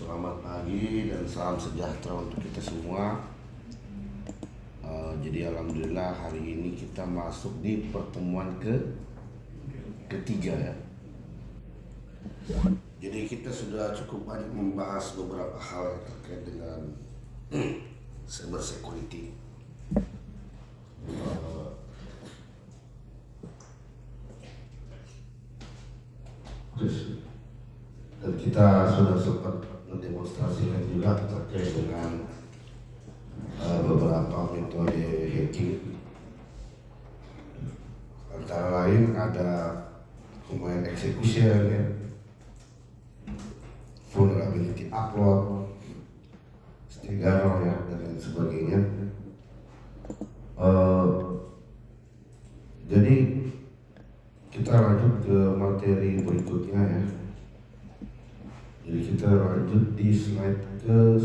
Selamat pagi dan salam sejahtera untuk kita semua. Jadi alhamdulillah hari ini kita masuk di pertemuan ketiga ya. Jadi kita sudah cukup banyak membahas beberapa hal yang terkait dengan cyber security. Dan kita sudah sempat mendemonstrasikan juga terkait dengan beberapa metode hacking. Antara lain ada human execution, ya, vulnerability upload, Stigano ya, dan lain sebagainya. Jadi kita lanjut ke materi berikutnya ya. Jadi kita lanjut di slide 6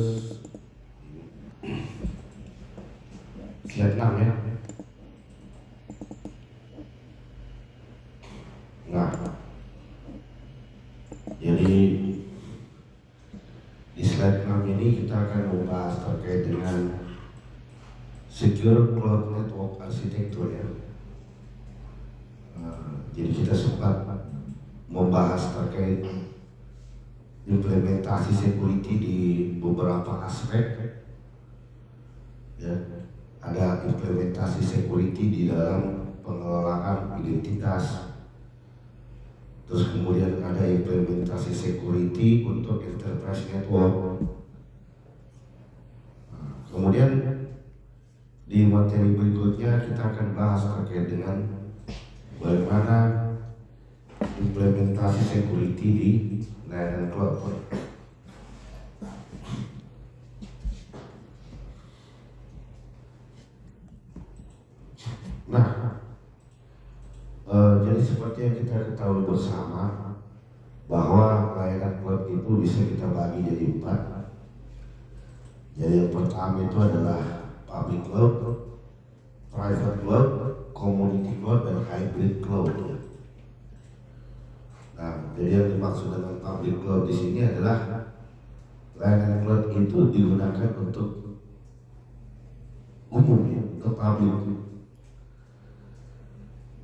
ya. Nah, jadi di slide 6 ini kita akan membahas terkait dengan secure cloud network architecture ya. Jadi kita sempat membahas terkait implementasi security di beberapa aspek ya. Ada implementasi security di dalam pengelolaan identitas, terus kemudian ada implementasi security untuk enterprise network. Kemudian di materi berikutnya kita akan bahas terkait dengan bagaimana implementasi security di layanan cloud. Nah, jadi seperti yang kita ketahui bersama bahwa layanan cloud itu bisa kita bagi jadi 4. Jadi yang pertama itu adalah public cloud, private cloud, community cloud, dan hybrid cloud. Nah, jadi yang dimaksud dengan public cloud di sini adalah layanan cloud itu digunakan untuk umum ya, untuk public.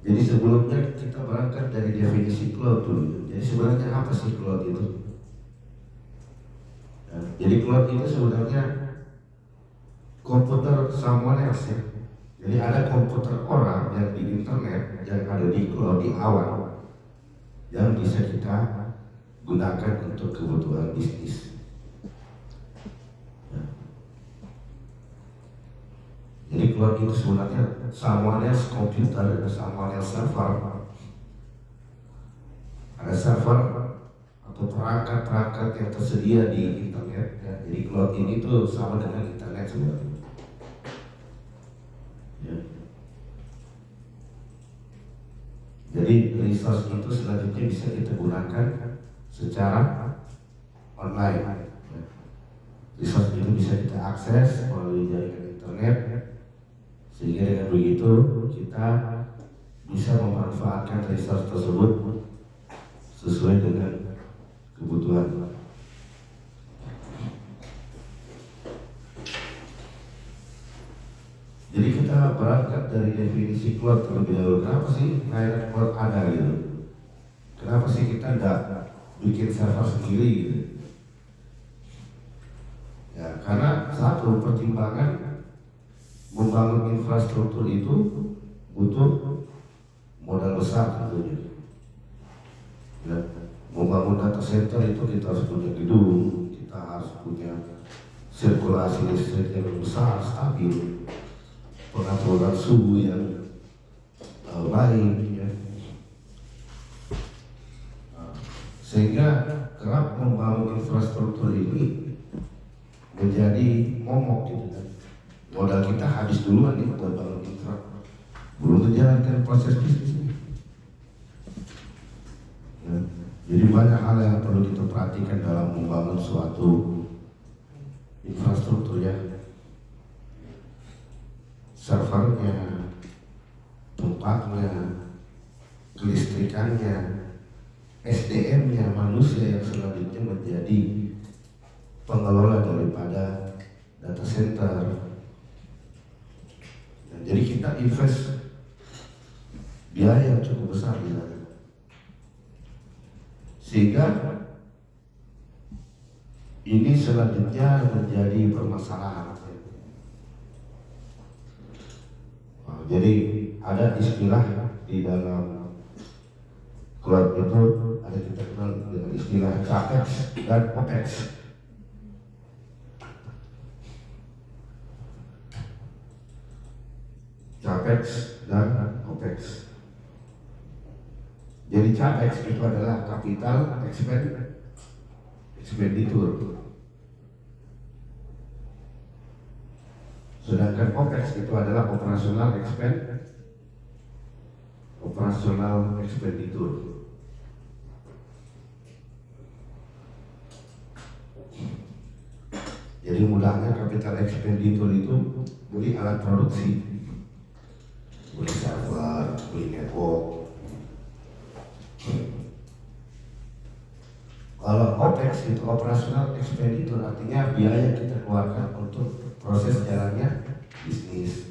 Jadi sebelumnya kita berangkat dari definisi cloud dulu. Jadi sebenarnya apa sih cloud itu? Nah, jadi cloud itu sebenarnya komputer someone else ya. Jadi ada komputer orang yang di internet yang ada di cloud, di awan, yang bisa kita gunakan untuk kebutuhan bisnis. Jadi cloud itu sebenarnya someone else komputer dan someone else server. Ada server atau perangkat-perangkat yang tersedia di internet ya. Jadi cloud ini tuh sama dengan internet sebenarnya ya. Jadi resource itu selanjutnya bisa kita gunakan secara online ya. Resource itu bisa kita akses melalui jaringan internet, sehingga dengan begitu kita bisa memanfaatkan resource tersebut sesuai dengan kebutuhan. Jadi kita berangkat dari definisi cloud terlebih dahulu. Kenapa sih layanan cloud ada gitu? Kenapa sih kita tidak bikin server sendiri gitu? Ya, karena satu pertimbangan membangun infrastruktur itu butuh modal besar tentunya. Ya, membangun data center itu kita harus punya gedung, kita harus punya sirkulasi listrik yang besar, stabil, pengaturan suhu yang baik ya. Sehingga kerap membangun infrastruktur ini menjadi momok gitu kan. Modal kita habis duluan nih buat bangun infra, belum menjalankan proses bisnis. Ya, jadi banyak hal yang perlu kita perhatikan dalam membangun suatu infrastruktur ya. Servernya, tempatnya, kelistrikannya, SDM-nya, manusia yang selanjutnya menjadi pengelola daripada data center. Nah, jadi kita invest biaya yang cukup besar di sana, sehingga ini selanjutnya menjadi permasalahan. Nah, jadi ada istilah di dalam cloud itu, ada kita kenal dengan istilah CAPEX dan OPEX. CAPEX dan OPEX. Jadi CAPEX itu adalah capital expenditure, sedangkan OPEX itu adalah operational expenditure. Jadi mudahnya capital expenditure itu beli alat produksi, beli server, beli network. Kalau OPEX itu operational expenditure, artinya biaya kita keluarkan untuk proses jalannya bisnis,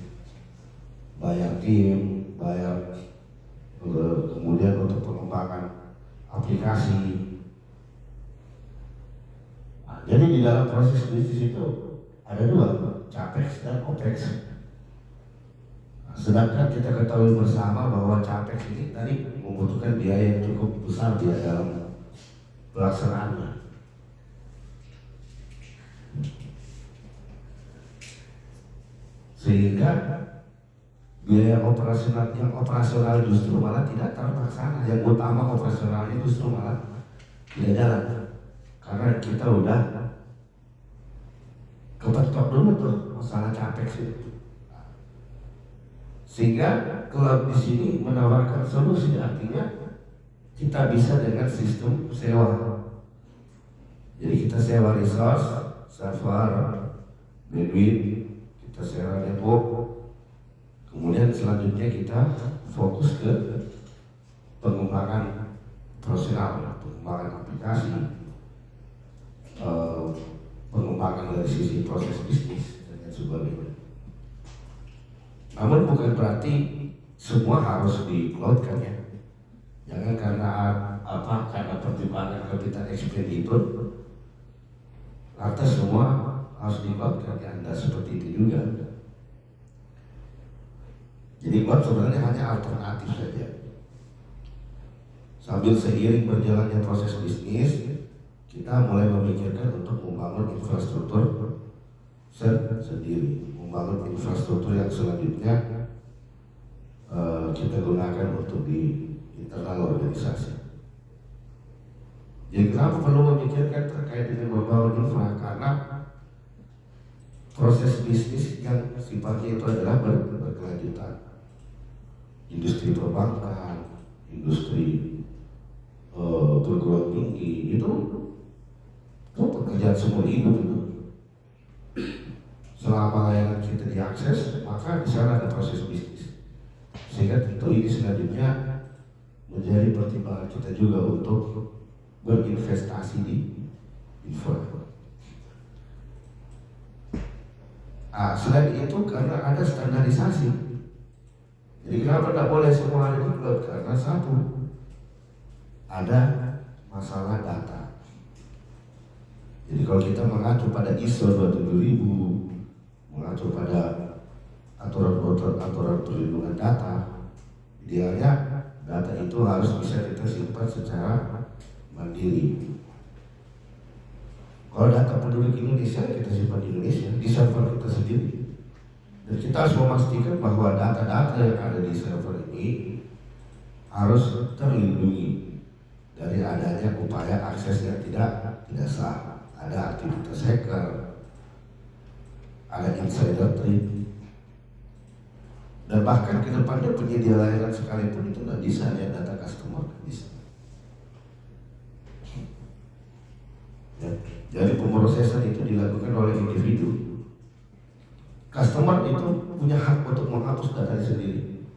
bayar tim, bayar kemudian untuk pengembangan aplikasi. Nah, jadi di dalam proses bisnis itu ada dua, CAPEX dan OPEX. Nah, sedangkan kita ketahui bersama bahwa CAPEX ini tadi membutuhkan biaya yang cukup besar di dalam pelaksanaannya. Sehingga biaya operasional yang operasional justru malah tidak terlaksana, yang utama operasionalnya justru malah tidak jalan, karena kita udah kepetok dulu tuh masalah CAPEX itu. Sehingga cloud di sini menawarkan solusi, artinya kita bisa dengan sistem sewa. Jadi kita sewa resource, server, bandwidth, kita sewa network. Kemudian selanjutnya kita fokus ke pengembangan profesional, pengembangan aplikasi, pengembangan dari sisi proses bisnis dan sebagainya. Namun bukan berarti semua harus di cloud kan ya. Jangan karena pertimbangan capital expenditure lantas semua harus di cloud kan ya, tidak seperti itu juga. Jadi cloud sebenarnya hanya alternatif saja. Sambil seiring berjalannya proses bisnis, kita mulai memikirkan untuk membangun infrastruktur sendiri, membangun infrastruktur yang selanjutnya kita gunakan untuk di internal organisasi. Jadi kenapa perlu memikirkan terkait dengan membangun infra? Karena proses bisnis yang sifatnya itu adalah berkelanjutan. Industri perbankan, industri perguruan tinggi itu pekerjaan seumur hidup itu. Selama layanan kita diakses, maka di sana ada proses bisnis. Sehingga tentu ini selanjutnya menjadi pertimbangan kita juga untuk berinvestasi di infra. Selain itu karena ada standarisasi. Jadi kenapa tidak boleh semua ada di cloud? Karena satu, ada masalah data. Jadi kalau kita mengacu pada ISO 27000, mengacu pada aturan perlindungan data, idealnya data itu harus bisa kita simpan secara mandiri. Kalau data penduduk Indonesia kita simpan di Indonesia, di server kita sendiri. Dan kita harus memastikan bahwa data-data yang ada di server ini harus terlindungi dari adanya upaya akses yang tidak sah. Ada aktivitas hacker, ada insider trade, dan bahkan ke depannya penyedia layanan sekalipun itu nggak bisa lihat data customer, nggak bisa. Ya, jadi pemrosesan itu dilakukan oleh individu. Customer itu punya hak untuk menghapus datanya sendiri,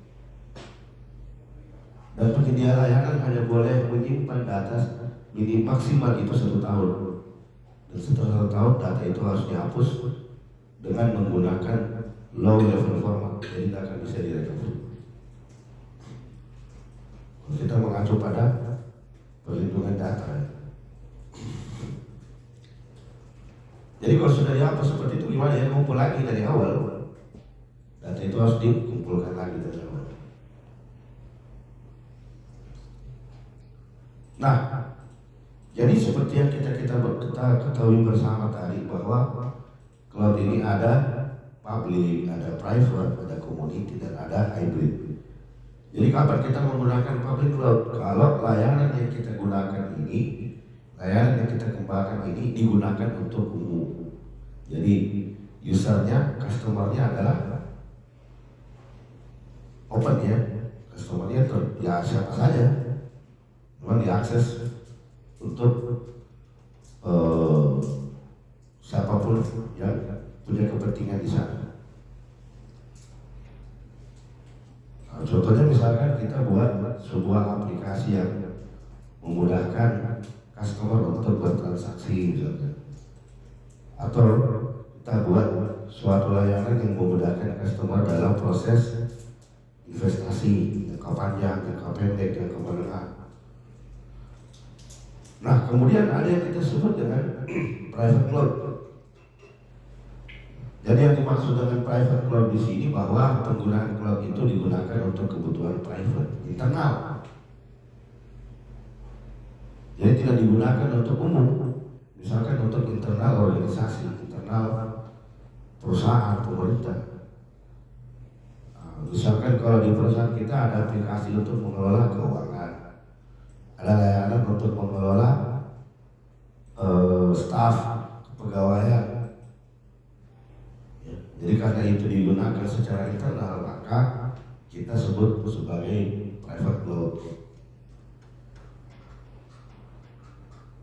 dan penyedia layanan hanya boleh menyimpan data maksimal itu 1 tahun. Dan setelah 1 tahun data itu harus dihapus dengan menggunakan low level format, jadi tidak akan bisa direcovery. Kita mengacu pada perlindungan data. Jadi kalau sudah dihapus seperti itu gimana ya, kumpul lagi dari awal. Data itu harus dikumpulkan lagi dari awal. Nah, jadi seperti yang kita ketahui bersama tadi bahwa cloud ini ada public, ada private, ada community, dan ada hybrid. Jadi kapan kita menggunakan public cloud? Kalau layanan yang kita gunakan ini, layanan yang kita kembangkan ini digunakan untuk umum. Jadi usernya, customernya adalah open ya, customernya ya siapa saja, memang diakses untuk siapapun yang punya kepentingan di sana. Nah, contohnya misalkan kita buat sebuah aplikasi yang memudahkan customer untuk bertransaksi misalkan, atau kita buat suatu layanan yang memudahkan customer dalam proses investasi jangka panjang, jangka pendek, jangka menengah. Nah, kemudian ada yang kita sebut dengan private cloud. Jadi yang dimaksud dengan private cloud di sini bahwa penggunaan cloud itu digunakan untuk kebutuhan private, internal. Jadi tidak digunakan untuk umum. Misalkan untuk internal organisasi, internal perusahaan, pemerintah. Misalkan kalau di perusahaan kita ada aplikasi untuk mengelola keuangan, ada layanan untuk mengelola staf kepegawaian. Ya, jadi karena itu digunakan secara internal, maka kita sebut sebagai private cloud.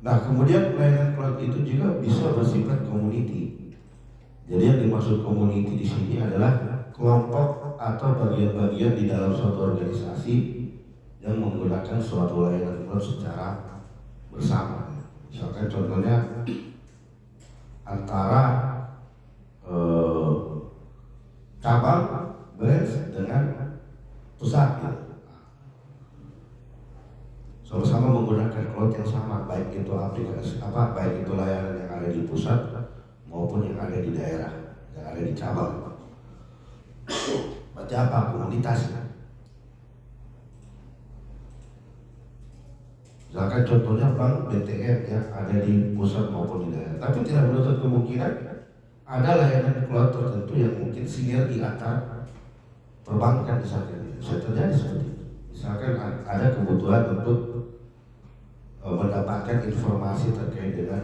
Nah, kemudian layanan cloud itu juga bisa bersifat community. Jadi yang dimaksud community di sini adalah kelompok atau bagian-bagian di dalam suatu organisasi yang menggunakan suatu layanan cloud secara bersama. Misalkan contohnya antara cabang branch dengan pusat, gitu. Sama-sama menggunakan cloud yang sama, baik itu aplikasi baik itu layanan yang ada di pusat maupun yang ada di daerah, yang ada di cabang. Berarti apa? Komunitas. Misalkan contohnya bank BTN yang ada di pusat maupun di daerah. Tapi tidak menutup kemungkinan ada layanan cloud tertentu yang mungkin sinergi antar perbankan misalkan. Bisa terjadi seperti itu. Misalkan ada kebutuhan untuk mendapatkan informasi terkait dengan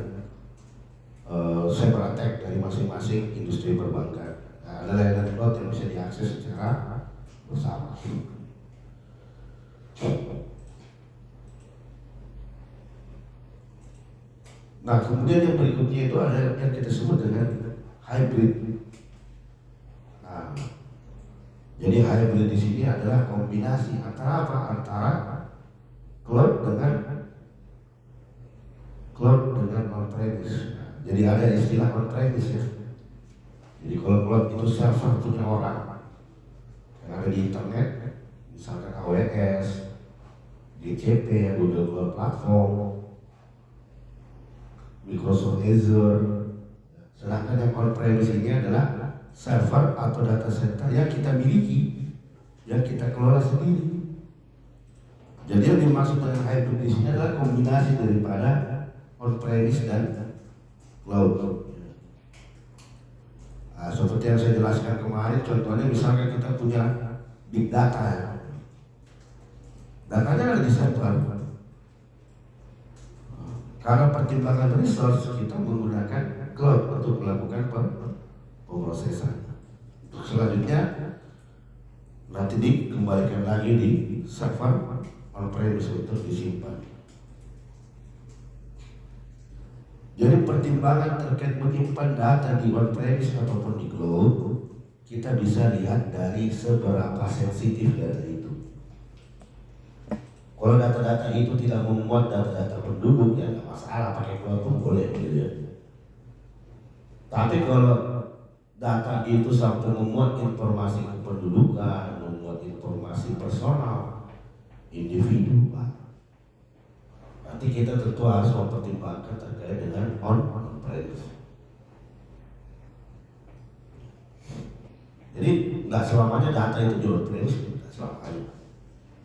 cyber attack dari masing-masing industri perbankan. Nah, ada layanan cloud yang bisa diakses secara bersama. Nah, kemudian yang berikutnya itu ada yang kita sebut dengan hybrid. Nah, jadi hybrid di sini adalah kombinasi antara apa? Antara cloud dengan on-premise. Nah, jadi ada istilah on-premise ya. Jadi kalau cloud itu server punya orang yang ada di internet, misalkan AWS, GCP, Google Cloud Platform, Microsoft Azure. Sedangkan yang on-premise ini adalah server atau data center yang kita miliki, yang kita kelola sendiri. Jadi yang dimaksud dengan hybrid di sini adalah kombinasi daripada on-premise dan cloud. Nah, seperti yang saya jelaskan kemarin, contohnya misalkan kita punya big data ya. Datanya ada di server. Karena pertimbangan resource kita menggunakan cloud untuk melakukan pemrosesan. Untuk selanjutnya nanti dikembalikan lagi di server on-premise untuk disimpan. Jadi pertimbangan terkait menyimpan data di on-premise ataupun di cloud, kita bisa lihat dari seberapa sensitif data itu. Kalau data-data itu tidak memuat data-data penduduk, ya nggak masalah, pakai cloud pun boleh gitu ya. Tapi kalau data itu sampai memuat informasi kependudukan, memuat informasi personal individu, Pak, nanti kita tentu harus mempertimbangkan terkait dengan on-premise. Jadi nggak selamanya data itu di on-premise, nggak selamanya.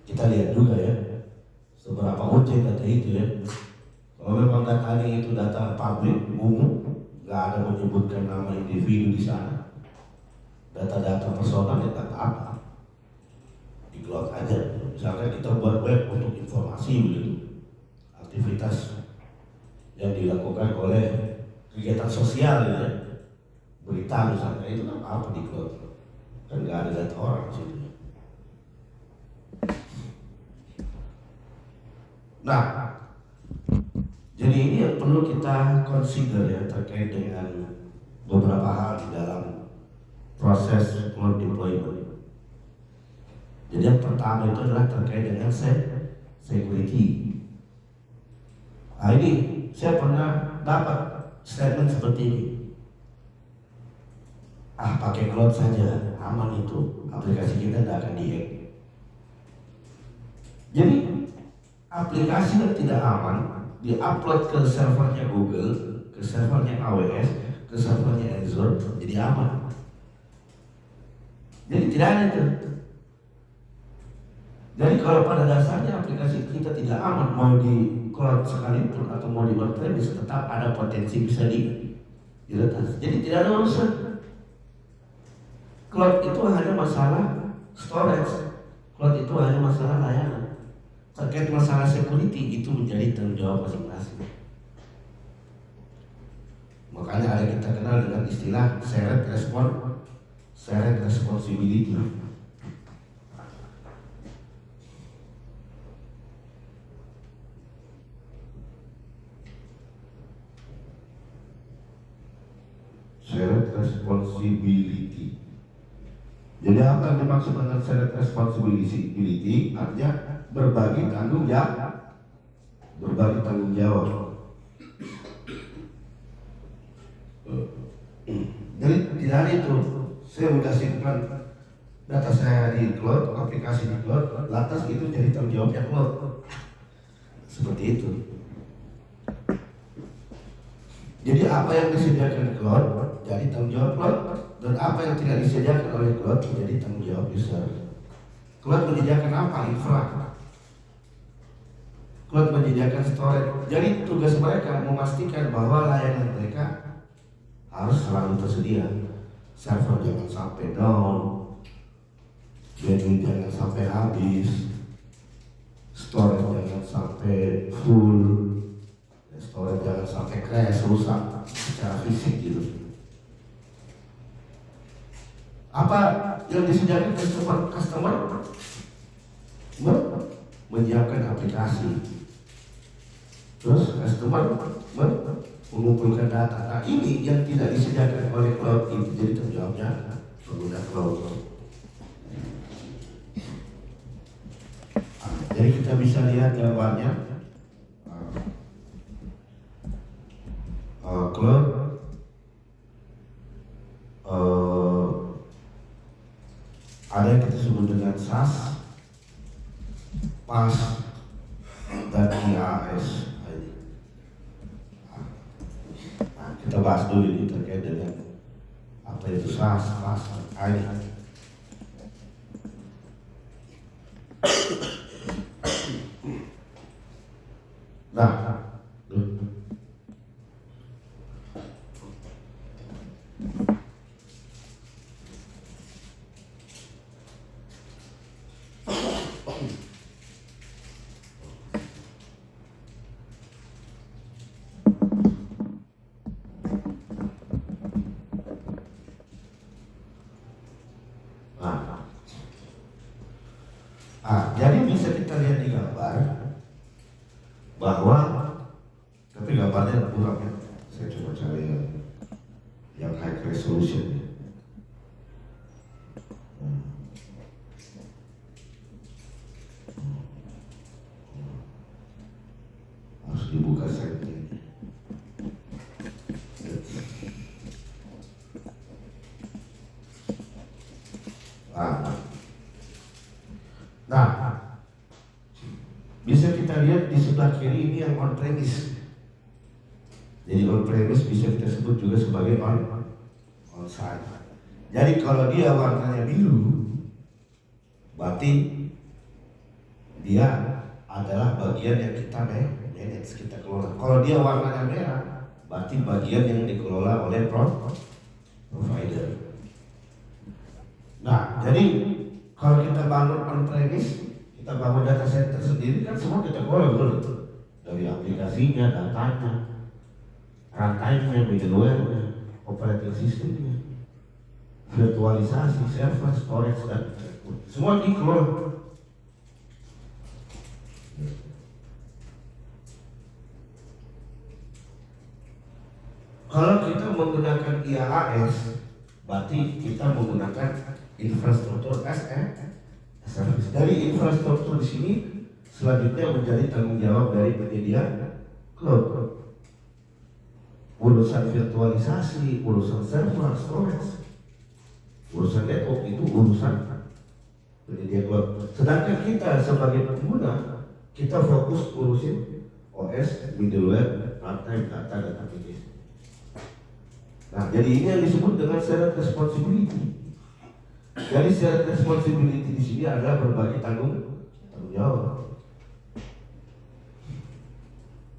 Kita lihat juga ya, seberapa urgent data itu ya. Kalau memang datanya itu data publik, umum, nggak ada menyebutkan nama individu di sana, data-data personal ya nggak apa-apa, di cloud aja. Misalkan kita buat web untuk informasi begitu, aktivitas yang dilakukan oleh kegiatan sosial ya, berita misalnya, itu kan apa di cloud, kan nggak ada data orang di situ. Nah, jadi ini yang perlu kita consider ya, terkait dengan beberapa hal di dalam proses cloud deployment. Jadi yang pertama itu adalah terkait dengan security. Nah ini saya pernah dapat statement seperti ini. Pakai cloud saja, aman itu, aplikasi kita tidak akan dihack. Jadi aplikasi yang tidak aman diupload ke servernya Google, ke servernya AWS, ke servernya Azure, jadi aman. Jadi tidak ada itu. Jadi kalau pada dasarnya aplikasi kita tidak aman, mau di cloud sekalipun atau mau di on-premise, tetap ada potensi bisa diretas. Jadi tidak ada urusan. Cloud itu hanya masalah storage, cloud itu hanya masalah layanan. Terkait masalah security itu menjadi tanggung jawab masing-masing. Makanya ada kita kenal dengan istilah shared responsibility. Shared responsibility. Jadi apa yang dimaksud dengan shared responsibility? Artinya berbagi tanggung jawab. Berbagi tanggung jawab. Jadi tidak ada itu. Saya sudah simpan data saya di cloud, aplikasi di cloud, lantas itu jadi tanggung jawabnya cloud. Seperti itu. Jadi apa yang disediakan cloud jadi tanggung jawab cloud, dan apa yang tidak disediakan oleh cloud menjadi tanggung jawab user. Cloud menyediakan apa? Infra. Cloud menyediakan storage. Jadi tugas mereka memastikan bahwa layanan mereka harus selalu tersedia. Server jangan sampai down, bandwidth jangan sampai habis, storage jangan sampai full, storage jangan sampai crash, rusak secara fisik gitu. Apa yang disediakan customer menyiapkan aplikasi, terus customer mengumpulkan data. Nah ini yang tidak disediakan oleh cloud, itu jadi tanggung jawabnya pengguna cloud. Jadi kita bisa lihat gambarnya. Cloud ada yang kita sebut dengan SaaS, PaaS, dan IaaS. Kita bahas dulu ini terkait dengan apa itu SaaS, PaaS, dan IaaS. Nah, jadi bisa kita lihat di gambar bahwa, tapi gambarnya kurang ya. Saya coba cari yang high resolution. Harus dibuka setnya. Nah, bisa kita lihat di sebelah kiri ini yang on premise. Jadi on premise bisa kita sebut juga sebagai on site. Jadi kalau dia warnanya biru, berarti dia adalah bagian yang kita manage, kita kelola. Kalau dia warnanya merah, berarti bagian yang dikelola oleh provider. Nah, jadi kalau kita bangun on-premise, kita bangun data center sendiri kan semua kita kelola dulu. Dari aplikasinya, datanya, rantainya, middleware-nya, operating system-nya, virtualisasi, server, storage, dan semua dikelola. Kalau kita menggunakan IaaS, berarti kita menggunakan infrastruktur as a service. Dari infrastruktur di sini selanjutnya menjadi tanggung jawab dari penyedia cloud. Urusan virtualisasi, urusan server, storage, urusan network itu urusan penyedia cloud. Sedangkan kita sebagai pengguna, kita fokus urusin OS, middleware, runtime, data, dan aplikasi. Nah, jadi ini yang disebut dengan shared responsibility. Jadi shared responsibility di sini adalah berbagi tanggung jawab.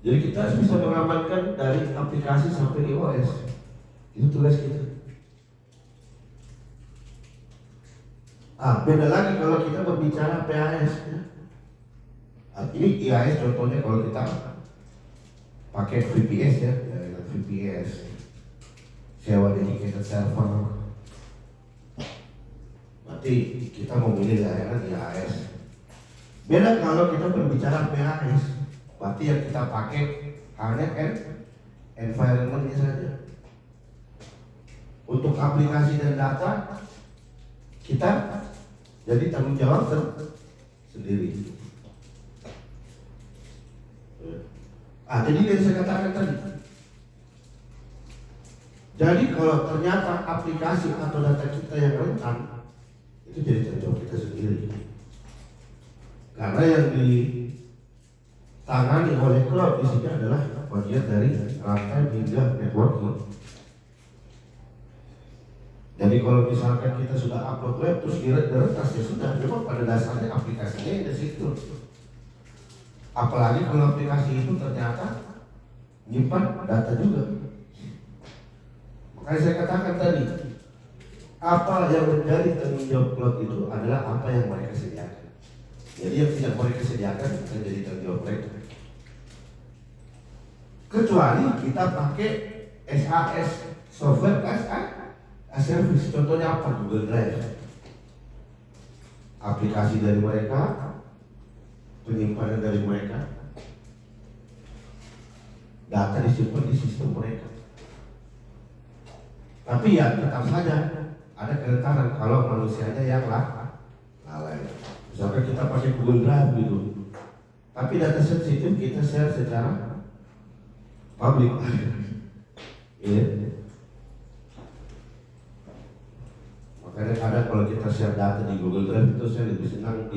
Jadi kita harus bisa mengamankan dari aplikasi sampai di OS. Itu tugas kita. Beda lagi kalau kita berbicara PAS. Ini IaaS contohnya kalau kita pakai VPS ya, VPS. Sewa dedicated server, berarti kita memilih layanan IaaS. Beda kalau kita berbicara PaaS, berarti yang kita pakai hanya environment-nya saja. Untuk aplikasi dan data, kita jadi tanggung jawab sendiri. Jadi yang saya katakan tadi. Jadi kalau ternyata aplikasi atau data kita yang rentan, itu jadi tanggung jawab kita sendiri. Karena yang ditangani oleh cloud di sini adalah bagian dari runtime hingga networking. Jadi kalau misalkan kita sudah upload web terus diretas ya sudah, memang pada dasarnya aplikasinya di situ. Apalagi kalau aplikasi itu ternyata nyimpan data juga. Makanya saya katakan tadi, apa yang menjadi tanggung jawab cloud itu adalah apa yang mereka sediakan. Jadi yang tidak mereka sediakan bukan jadi tanggung jawab mereka. Kecuali kita pakai SaaS, software as a service. Contohnya apa? Google Drive. Aplikasi dari mereka, penyimpanan dari mereka, data disimpan di sistem mereka. Tapi ya tetap saja ada kerentanan kalau manusianya yang lalai. Misalkan kita pakai Google Drive gitu, tapi data sensitif kita share secara publik. Ya. Makanya kadang kalau kita share data di Google Drive itu saya lebih senang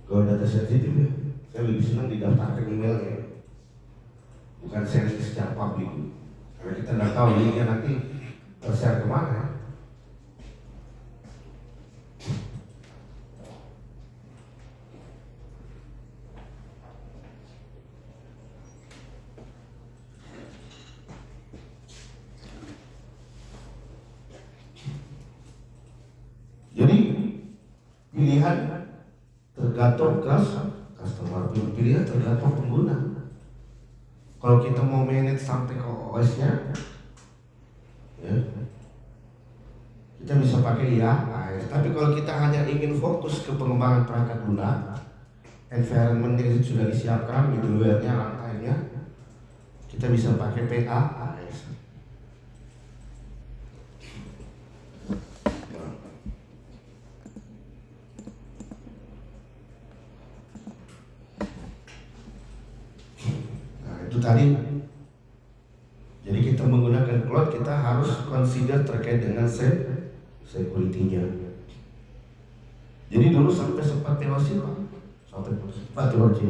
kalau data sensitif ya, saya lebih senang didaftarkan emailnya, bukan sharing secara publik. Karena kita nggak tahu linknya nanti tershare kemana. Jadi pilihan tergantung customer, pilihan tergantung pengguna. Kalau kita mau manage sampai ke OS-nya, ya, kita bisa pakai IaaS. Tapi kalau kita hanya ingin fokus ke pengembangan perangkat lunak, environment-nya sudah disiapkan, middleware-nya, rantainya, kita bisa pakai PaaS. Itu tadi. Jadi kita menggunakan cloud, kita harus consider terkait dengan security-nya. Jadi dulu sampai sempat POC Pak, sampai sempat POC.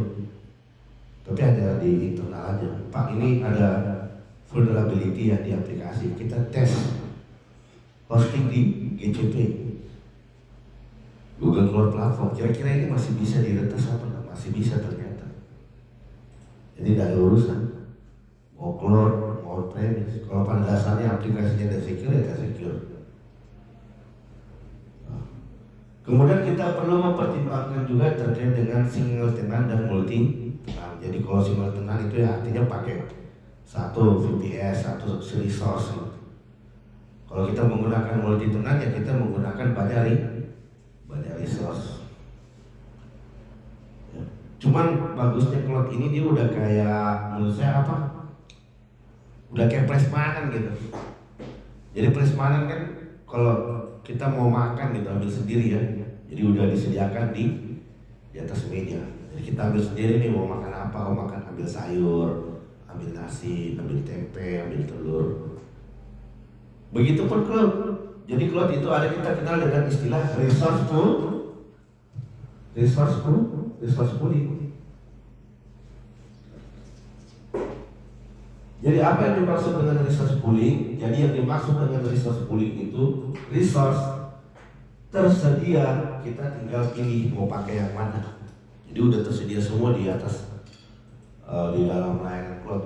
Tapi ada di internal aja. Pak, ini ada vulnerability ya di aplikasi. Kita tes hosting di GCP, Google Cloud Platform. Kira-kira ini masih bisa diretas apa enggak? Masih bisa ternyata. Jadi tidak ada urusan mau cloud, mau on-premise. Kalau pada dasarnya aplikasinya tidak secure, ya tidak secure. Kemudian kita perlu mempertimbangkan juga terkait dengan single tenant dan multi. Nah, jadi kalau single tenant itu ya artinya pakai satu VPS, satu resource. Kalau kita menggunakan multi tenant ya kita menggunakan banyak resource. Ya. Cuman bagusnya cloud ini dia udah kayak, menurut saya apa? Udah kayak prasmanan gitu. Jadi prasmanan kan kalau kita mau makan gitu ambil sendiri ya. Jadi udah disediakan di atas meja. Jadi kita ambil sendiri nih mau makan apa, mau makan ambil sayur, ambil nasi, ambil tempe, ambil telur. Begitupun cloud. Jadi cloud itu ada kita kenal dengan istilah resource pooling. Jadi apa yang dimaksud dengan resource pooling? Jadi yang dimaksud dengan resource pooling itu resource tersedia, kita tinggal pilih mau pakai yang mana. Jadi udah tersedia semua di atas di dalam layanan cloud.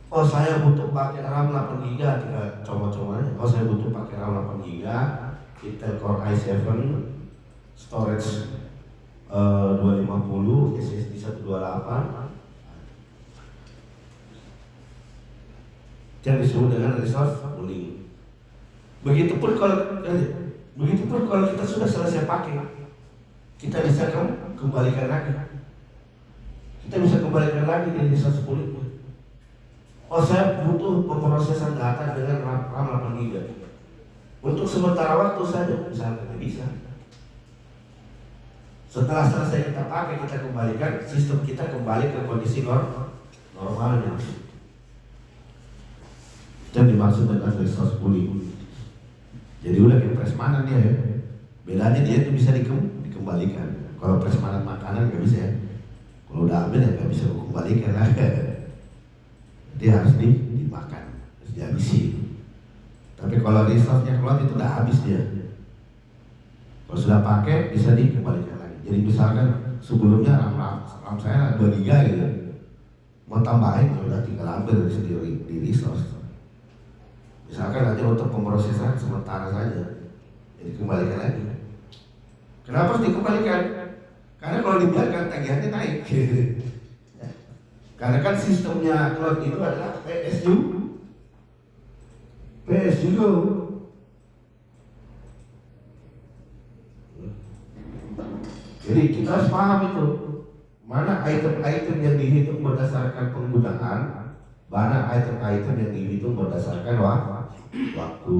Oh saya butuh pakai RAM 8 GB, tinggal coba-coba aja. Oh saya butuh pakai RAM 8 GB, Intel Core i7, storage 250, SSD 128. Yang disebut dengan resource pooling. Begitupun kalau kita sudah selesai pakai, kita bisa kembalikan lagi. Kita bisa kembalikan lagi di resource pooling. Oh saya butuh pemrosesan data dengan RAM 8 GB. Untuk sementara waktu saja, misalnya bisa. Setelah selesai kita pakai, kita kembalikan, sistem kita kembali ke kondisi normalnya. Itu dimaksud dengan resource pooling. Jadi udah kayak prasmanan dia ya. Bedanya dia itu bisa dikembalikan. Kalau prasmanan makanan nggak bisa ya. Kalau udah ambil ya nggak bisa kembalikan lagi. Dia harus dimakan, harus dihabisi. Tapi kalau resource-nya keluar itu udah habis dia. Kalau sudah pakai bisa dikembalikan lagi. Jadi misalkan sebelumnya RAM saya 2 GB gitu, mau tambahin ya udah tinggal ambil dari di resource. Misalkan aja untuk pemrosesan sementara saja, jadi kembalikan lagi. Kenapa harus dikembalikan? Karena kalau dibiarkan tagihannya naik. Karena kan sistemnya cloud itu adalah PSU. Jadi kita harus paham itu. Mana item-item yang dihitung berdasarkan penggunaan, mana item-item yang dihitung berdasarkan waktu.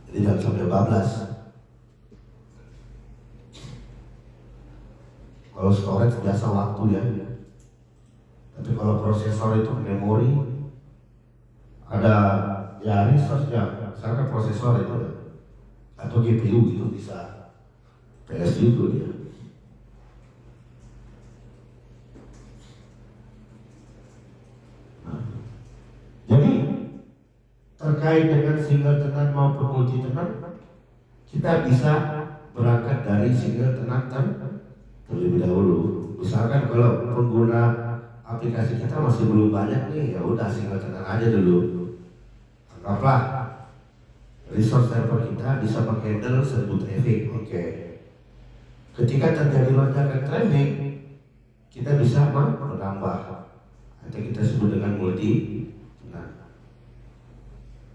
Jadi jangan sampai bablas. Kalau storage biasa waktu ya. Tapi kalau prosesor itu memori ada ya resource-nya, misalkan prosesor itu atau GPU itu bisa PSU itu ya. Nah, jadi terkait dengan single tenant maupun multi tenant, kita bisa berangkat dari single tenant terlebih dahulu. Misalkan kalau pengguna aplikasi kita masih belum banyak nih, ya udah single tenant aja dulu. Anggaplah resource server kita bisa menghandle 1000 traffic, oke. Ketika terjadi lonjakan traffic, kita bisa menambah, atau kita sebut dengan multi. Nah,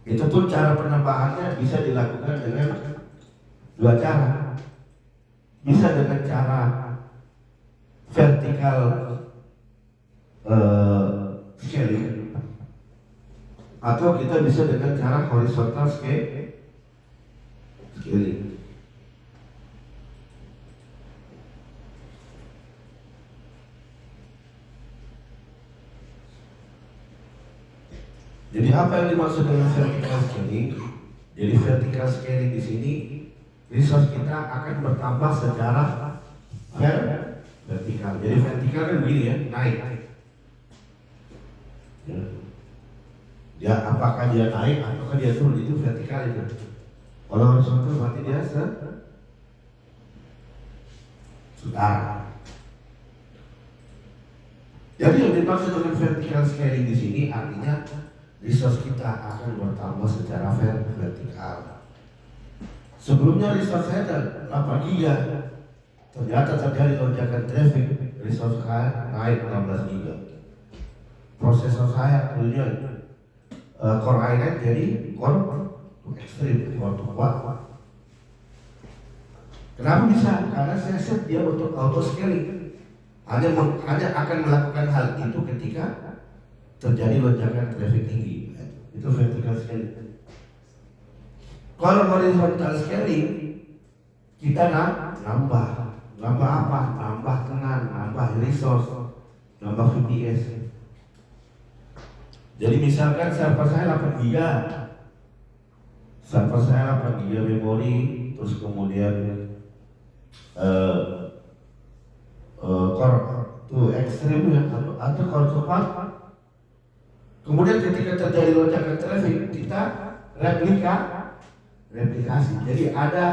itu pun cara penambahannya bisa dilakukan dengan dua cara. Bisa dengan cara vertikal scaling, atau kita bisa dengan cara horizontal scaling. Jadi apa yang dimaksud dengan vertical scaling? Jadi vertical scaling di sini resource kita akan bertambah secara vertikal. Jadi vertikal kan begini ya, naik. Ya. Dia apakah dia naik ataukah dia turun, itu vertikal itu. Kalau horizontal berarti dia setara. Jadi yang dimaksud dengan vertical scaling di sini artinya resource kita akan bertambah secara vertikal. Sebelumnya resource saya 8 giga, ternyata terjadi lonjakan traffic, resource saya naik 16 giga. Prosesor saya dulunya Core i9 jadi Core ekstrim, Core kuat. Kenapa bisa? Karena saya set dia untuk auto scaling. Hanya akan melakukan hal itu ketika terjadi lonjakan traffic tinggi. Itu vertical scaling. Kalau horizontal scaling, kita nambah apa? Nambah tenan, nambah resource, nambah VPS. Jadi misalkan server saya 8 GB, server saya 8 GB memori, terus kemudian core tuh ekstrim ya, atau core cepat. Kemudian ketika terjadi lonjakan traffic, kita replikasi. Jadi ada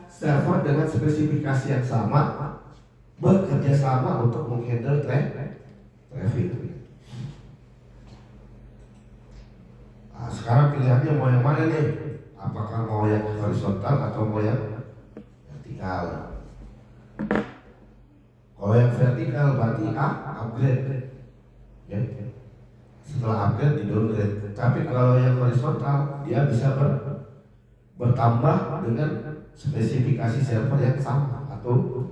server dengan spesifikasi yang sama bekerja sama untuk menghandle traffic. Nah, sekarang pilihannya mau yang mana nih? Apakah mau yang horizontal atau mau yang vertikal? Kalau yang vertikal berarti upgrade, ya. Setelah upgrade di downgrade. Tapi kalau yang horizontal dia bisa bertambah dengan spesifikasi server yang sama atau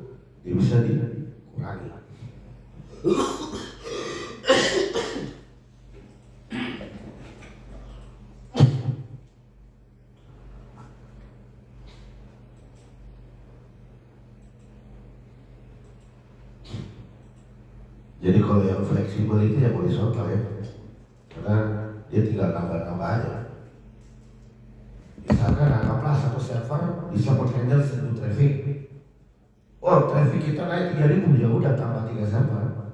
dia bisa dikurangi. Jadi kalau yang fleksibel itu yang horizontal ya, karena dia tinggal nambah-nambah aja. Misalkan anggaplah satu server bisa menghandle 1.000 traffic. Oh, traffic kita naik 3.000, ya udah tambah 3 server.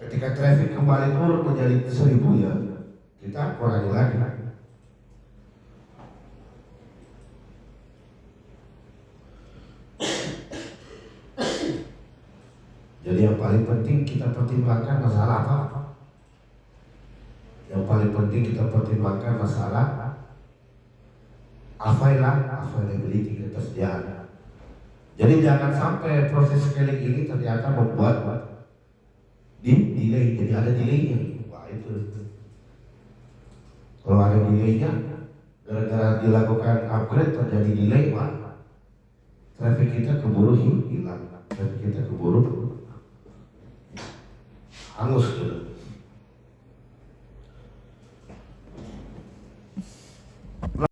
Ketika traffic kembali turun menjadi 1.000 ya, kita kurangi lagi. Jadi yang paling penting kita pertimbangkan masalah apa? Yang paling penting kita pertimbangkan masalah availability, ketersediaan. Jadi jangan sampai proses scaling ini ternyata membuat delay, jadi ada delaynya. Wah itu. Kalau ada delaynya, gara-gara dilakukan upgrade terjadi delay, wah traffic kita keburu hilang, traffic kita keburu hangus gitu.